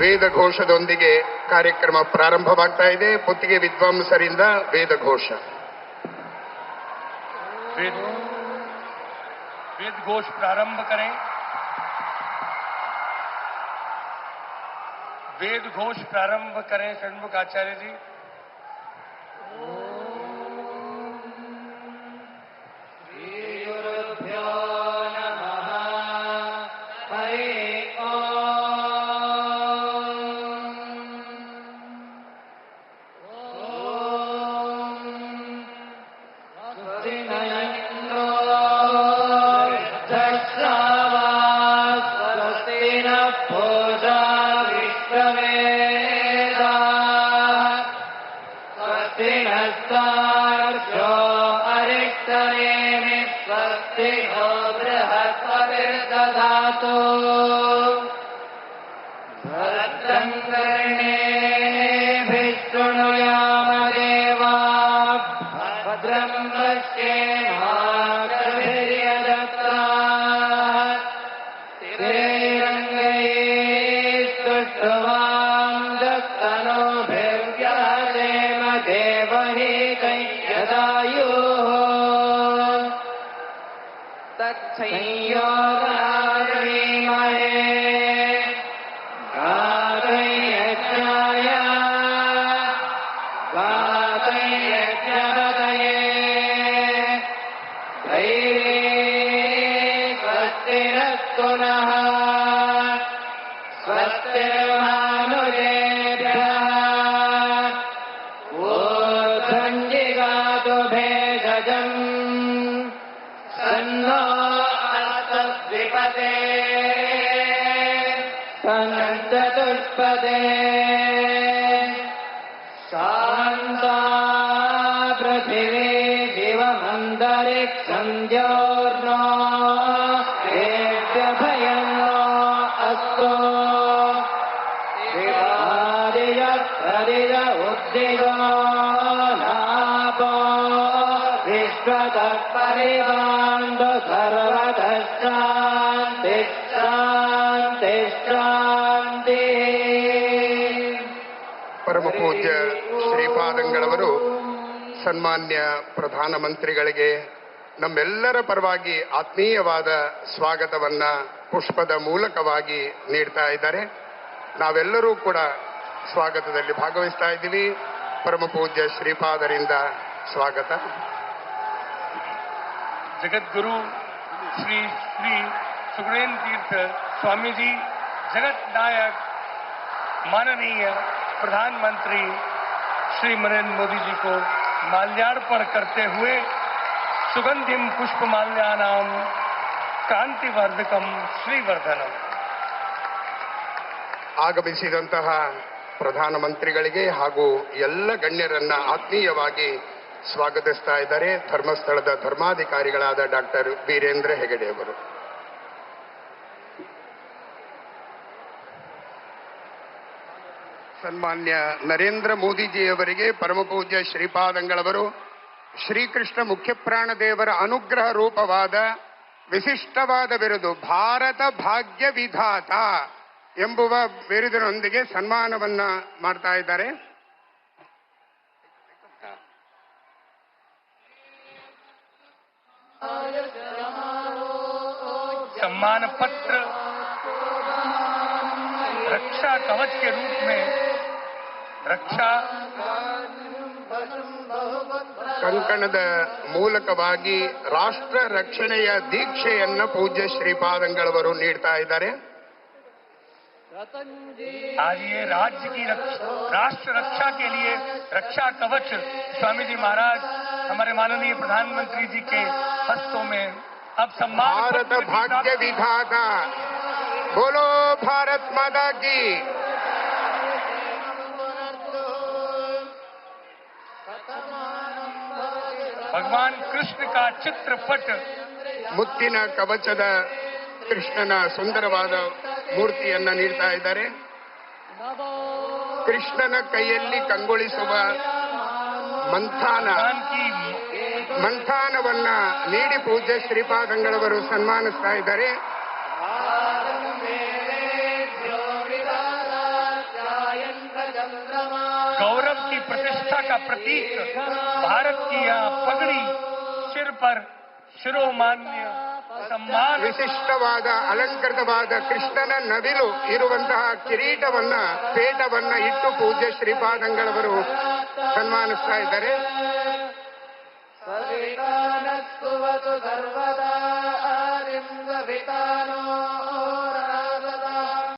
ವೇದಘೋಷದೊಂದಿಗೆ ಕಾರ್ಯಕ್ರಮ ಪ್ರಾರಂಭವಾಗ್ತಾ ಇದೆ. ಪುತ್ತಿಗೆ ವಿದ್ವಾಂಸರಿಂದ ವೇದಘೋಷ. वेद घोष प्रारंभ करें. वेद घोष प्रारंभ करें षण्मुख आचार्य जी. ಪರಮ ಪೂಜ್ಯ ಶ್ರೀಪಾದಂಗಳವರು ಸನ್ಮಾನ್ಯ ಪ್ರಧಾನಮಂತ್ರಿಗಳಿಗೆ ನಮ್ಮೆಲ್ಲರ ಪರವಾಗಿ ಆತ್ಮೀಯವಾದ ಸ್ವಾಗತವನ್ನ ಪುಷ್ಪದ ಮೂಲಕವಾಗಿ ನೀಡ್ತಾ ಇದ್ದಾರೆ. ನಾವೆಲ್ಲರೂ ಕೂಡ ಸ್ವಾಗತದಲ್ಲಿ ಭಾಗವಹಿಸ್ತಾ ಇದ್ದೀವಿ. ಪರಮ ಪೂಜ್ಯ ಶ್ರೀಪಾದರಿಂದ ಸ್ವಾಗತ. जगतगुरु श्री श्री सुखदेव तीर्थ स्वामी जी, जगत नायक माननीय प्रधानमंत्री श्री नरेंद्र मोदी जी को माल्यार्पण करते हुए सुगंधिम पुष्पमाल्यानाम क्रांतिवर्धकम ಶ್ರೀವರ್ಧನಂ. ಆಗಮಿಸಿದಂತಹ ಪ್ರಧಾನಮಂತ್ರಿಗಳಿಗೆ ಹಾಗೂ ಎಲ್ಲ ಗಣ್ಯರನ್ನ ಆತ್ಮೀಯವಾಗಿ ಸ್ವಾಗತಿಸ್ತಾ ಇದ್ದಾರೆ ಧರ್ಮಸ್ಥಳದ ಧರ್ಮಾಧಿಕಾರಿಗಳಾದ ಡಾಕ್ಟರ್ ವೀರೇಂದ್ರ ಹೆಗಡೆ ಅವರು. ಸನ್ಮಾನ್ಯ ನರೇಂದ್ರ ಮೋದಿಜಿಯವರಿಗೆ ಪರಮಪೂಜ್ಯ ಶ್ರೀಪಾದಂಗಳವರು ಶ್ರೀಕೃಷ್ಣ ಮುಖ್ಯಪ್ರಾಣ ದೇವರ ಅನುಗ್ರಹ ರೂಪವಾದ ವಿಶಿಷ್ಟವಾದ ಬಿರುದು ಭಾರತ ಭಾಗ್ಯ ವಿಧಾತ ಎಂಬುವ ಬಿರುದಿನೊಂದಿಗೆ ಸನ್ಮಾನವನ್ನ ಮಾಡ್ತಾ ಇದ್ದಾರೆ. सम्मान पत्र रक्षा कवच के रूप में रक्षा ಕಂಕಣದ ಮೂಲಕವಾಗಿ ರಾಷ್ಟ್ರ ರಕ್ಷಣೆಯ ದೀಕ್ಷೆಯನ್ನ ಪೂಜ್ಯ ಶ್ರೀಪಾದಂಗಳವರು ನೀಡ್ತಾ ಇದ್ದಾರೆ. आज ये राज्य की राष्ट्र रक्षा के लिए रक्षा कवच स्वामी जी महाराज हमारे माननीय प्रधानमंत्री जी के हस्तों में अब सम्मान भारत भाग्य विधाता, बोलो भारत माता की. भगवान कृष्ण का चित्रपट ಮುತ್ತಿನ ಕವಚದ ಕೃಷ್ಣನ ಸುಂದರವಾದ ಮೂರ್ತಿಯನ್ನ ನೀಡ್ತಾ ಇದ್ದಾರೆ. ಕೃಷ್ಣನ ಕೈಯಲ್ಲಿ ಕಂಗೊಳಿಸುವ ಮಂಥಾನವನ್ನ ನೀಡಿ ಪೂಜ್ಯ ಶ್ರೀಪಾದಂಗಳವರು ಸನ್ಮಾನಿಸ್ತಾ ಇದ್ದಾರೆ. गौरव की प्रतिष्ठा का प्रतीक भारत की यह पगड़ी सिर पर शिरोमान्य सम्मान ವಿಶಿಷ್ಟವಾದ ಅಲಂಕೃತವಾದ ಕೃಷ್ಣನ ನವಿಲು ಇರುವಂತಹ ಕಿರೀಟವನ್ನ ಪೇಟವನ್ನ ಇಟ್ಟು ಪೂಜ್ಯ ಶ್ರೀಪಾದಂಗಳವರು ಸನ್ಮಾನಿಸ್ತಾ ಇದ್ದಾರೆ. ಸರ್ವದಾ